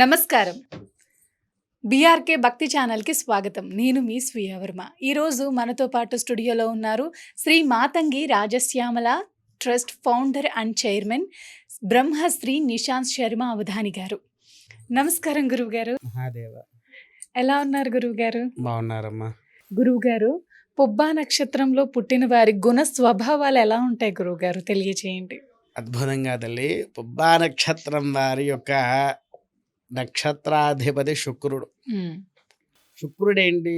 నమస్కారం. బీఆర్‌కే భక్తి ఛానల్‌కి స్వాగతం. నేను మీ స్వీయ వర్మ. ఈరోజు మనతో పాటు స్టూడియోలో ఉన్నారు Shri Matangi Rajashyamala trust founder and chairman Brahmashri Nishant Sharma Avadhani గారు. నమస్కారం గురువుగారు. మహాదేవ ఎలా ఉన్నారు గురువుగారు? బాగున్నారమ్మా. గురువుగారు, పుబ్బా నక్షత్రంలో పుట్టిన వారి గుణ స్వభావాలు ఎలా ఉంటాయి గురువుగారు? తెలియచేయండి. అద్భుతంగా తల్లి. పుబ్బా నక్షత్రం వారి యొక్క నక్షత్రాధిపతి శుక్రుడు. హ్మ్. శుక్రుడేంటి?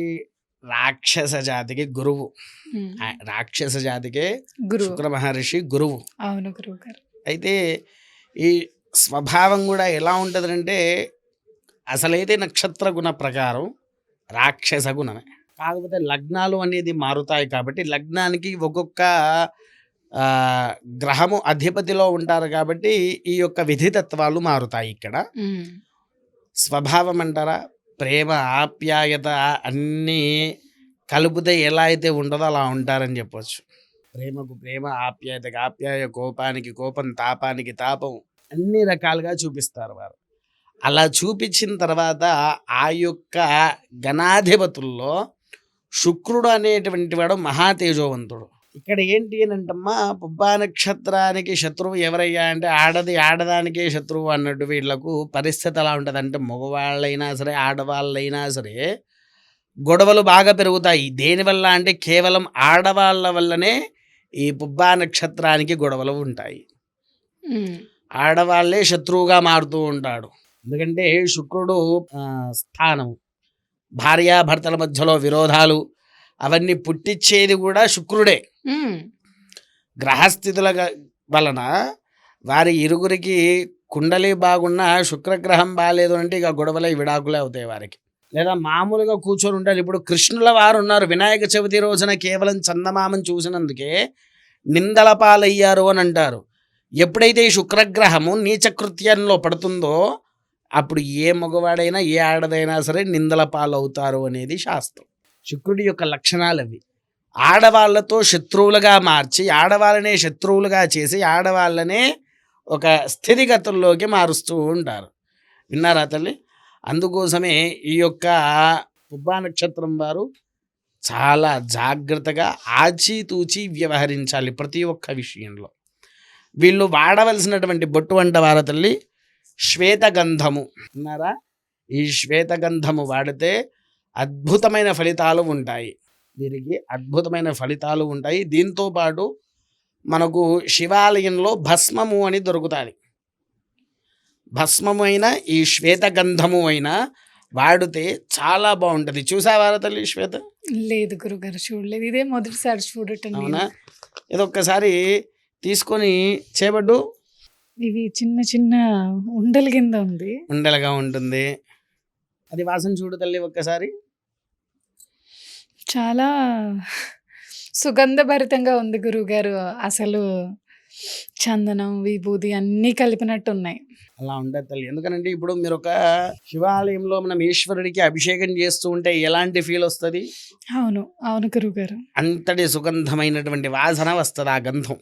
రాక్షస జాతికి గురువు. హ్మ్. రాక్షస జాతికే గురువు. శుక్ర మహర్షి గురువు. అవును గురువుగారు. అయితే ఈ స్వభావం కూడా ఎలా ఉంటుందంటే, అసలైతే నక్షత్ర గుణ ప్రకారం రాక్షస గుణమే. కాకపోతే లగ్నాలు అనేది మారుతాయి కాబట్టి లగ్నానికి ఒక్కొక్క గ్రహము అధిపతిలో ఉంటారు కాబట్టి ఈ యొక్క విధితత్వాలు మారుతాయి. ఇక్కడ హ్మ్. స్వభావం అంటారా, ప్రేమ ఆప్యాయత అన్నీ కలుపుతే ఎలా అయితే ఉంటుందో అలా ఉంటారని చెప్పొచ్చు. ప్రేమకు ప్రేమ, ఆప్యాయతకి ఆప్యాయ, కోపానికి కోపం, తాపానికి తాపం, అన్ని రకాలుగా చూపిస్తారు వారు. అలా చూపించిన తర్వాత ఆ యొక్క గణాధిపతుల్లో శుక్రుడు అనేటువంటి వాడు మహాతేజోవంతుడు. ఇక్కడ ఏంటి అని అంటమ్మా, పుబ్బా నక్షత్రానికి శత్రువు ఎవరయ్యా అంటే ఆడదానికే శత్రువు అన్నట్టు వీళ్లకు పరిస్థితి ఎలా ఉంటుంది అంటే, మగవాళ్ళైనా సరే ఆడవాళ్ళైనా సరే గొడవలు బాగా పెరుగుతాయి. దేనివల్ల అంటే కేవలం ఆడవాళ్ళ వల్లనే ఈ పుబ్బా నక్షత్రానికి గొడవలు ఉంటాయి. ఆడవాళ్లే శత్రువుగా మారుతూ ఉంటాడు. ఎందుకంటే శుక్రుడు స్థానం, భార్యాభర్తల మధ్యలో విరోధాలు అవన్నీ పుట్టించేది కూడా శుక్రుడే. గ్రహస్థితుల వలన వారి ఇరుగురికి కుండలి బాగున్నా శుక్రగ్రహం బాగాలేదు అంటే ఇక గొడవలే విడాకులే అవుతాయి వారికి. లేదా మామూలుగా కూర్చొని ఉంటారు. ఇప్పుడు కృష్ణుల వారు ఉన్నారు, వినాయక చవితి రోజున కేవలం చందమామను చూసినందుకే నిందల పాలయ్యారు అని అంటారు. ఎప్పుడైతే ఈ శుక్రగ్రహము నీచకృత్యంలో పడుతుందో అప్పుడు ఏ మగవాడైనా ఏ ఆడదైనా సరే నిందల పాలవుతారు అనేది శాస్త్రం. శుక్రుడి యొక్క లక్షణాలు అవి. ఆడవాళ్లతో శత్రువులుగా మార్చి, ఆడవాళ్ళనే శత్రువులుగా చేసి, ఆడవాళ్ళనే ఒక స్థితిగతుల్లోకి మారుస్తూ ఉంటారు. విన్నారా తల్లి? అందుకోసమే ఈ యొక్క పుబ్బా నక్షత్రం వారు చాలా జాగ్రత్తగా ఆచితూచి వ్యవహరించాలి ప్రతి ఒక్క విషయంలో. వీళ్ళు వాడవలసినటువంటి బొట్టు వంట వార తల్లి శ్వేతగంధము. విన్నారా? ఈ శ్వేతగంధము వాడితే అద్భుతమైన ఫలితాలు ఉంటాయి. వీరికి అద్భుతమైన ఫలితాలు ఉంటాయి. దీంతో పాటు మనకు శివాలయంలో భస్మము అని దొరుకుతుంది. భస్మము అయినా ఈ శ్వేతగంధము అయినా వాడితే చాలా బాగుంటుంది. చూసావారా తల్లి శ్వేత? లేదు గురుగారు, చూడలేదు. ఇదే మొదటిసారి చూడటం. అవునా? ఇదొక్కసారి తీసుకొని చేపట్టు. ఇవి చిన్న చిన్న ఉండల కింద ఉంది. ఉండలుగా ఉంటుంది. అది వాసన చూడు తల్లి ఒక్కసారి. చాలా సుగంధభరితంగా ఉంది గురువుగారు. అసలు చందనం, విభూది అన్నీ కలిపినట్టు ఉన్నాయి. అలా ఉండదు తల్లి. ఎందుకనంటే ఇప్పుడు మీరు ఒక శివాలయంలో మనం ఈశ్వరుడికి అభిషేకం చేస్తూ ఉంటే ఎలాంటి ఫీల్ వస్తుంది? అవును అవును గురువుగారు. అంతటి సుగంధమైనటువంటి వాసన వస్తుంది ఆ గంధం.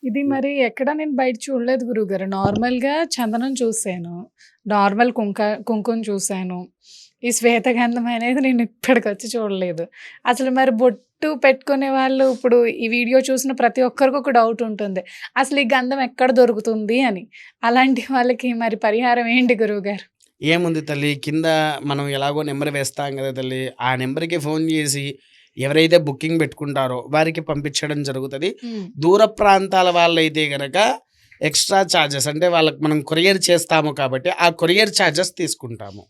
ఇది మరి ఎక్కడ నేను బయట చూడలేదు గురువుగారు. నార్మల్గా చందనం చూశాను, నార్మల్ కుంకుమ చూశాను. ఈ శ్వేతగంధం అనేది నేను ఇప్పటికొచ్చి చూడలేదు. అసలు మరి బొట్టు పెట్టుకునే వాళ్ళు ఇప్పుడు ఈ వీడియో చూసిన ప్రతి ఒక్కరికి ఒక డౌట్ ఉంటుంది, అసలు ఈ గంధం ఎక్కడ దొరుకుతుంది అని. అలాంటి వాళ్ళకి మరి పరిహారం ఏంటి గురువుగారు? ఏముంది తల్లి, కింద మనం ఎలాగో నెంబర్ వేస్తాం కదా తల్లి, ఆ నెంబర్కి ఫోన్ చేసి ఎవరైతే బుకింగ్ పెట్టుకుంటారో వారికి పంపించడం జరుగుతుంది. దూర ప్రాంతాల వాళ్ళైతే కనుక ఎక్స్ట్రా ఛార్జెస్, అంటే వాళ్ళకి మనం కొరియర్ చేస్తాము కాబట్టి ఆ కొరియర్ ఛార్జెస్ తీసుకుంటాము.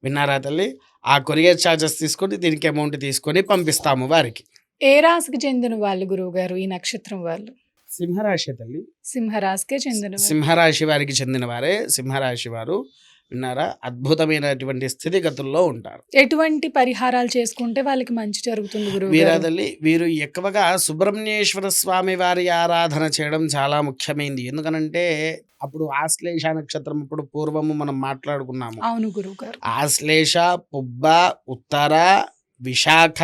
విన్నారా తల్లి? ఆ కొరియర్ ఛార్జెస్ తీసుకొని దీనికి అమౌంట్ తీసుకొని పంపిస్తాము వారికి. ఏ రాశికి చెందిన వాళ్ళు గురువుగారు ఈ నక్షత్రం వాళ్ళు? సింహరాశి తల్లి. సింహరాశికే చెందిన సింహరాశి వారికి చెందిన వారే సింహరాశి వారు. విన్నారా? అద్భుతమైనటువంటి స్థితిగతుల్లో ఉంటారు. ఎటువంటి పరిహారాలు చేసుకుంటే వాళ్ళకి మంచి జరుగుతుంది గురువు? వీరాదల్లి, వీరు ఎక్కువగా సుబ్రహ్మణ్యేశ్వర స్వామి వారి ఆరాధన చేయడం చాలా ముఖ్యమైనది. ఎందుకనంటే అప్పుడు ఆశ్లేష నక్షత్రం, ఇప్పుడు పూర్వము మనం మాట్లాడుకున్నాము. అవును గురువు గారు. ఆశ్లేష, పుబ్బ, ఉత్తర, విశాఖ,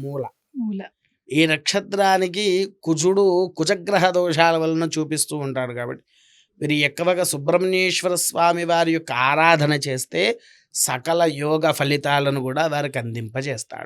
మూల. ఈ నక్షత్రానికి కుజుడు కుజగ్రహ దోషాల వలన చూపిస్తూ ఉంటాడు కాబట్టి వీరు ఎక్కువగా సుబ్రహ్మణ్యేశ్వర స్వామి వారి యొక్క ఆరాధన చేస్తే సకల యోగ ఫలితాలను కూడా వారికి అందింపజేస్తాడు.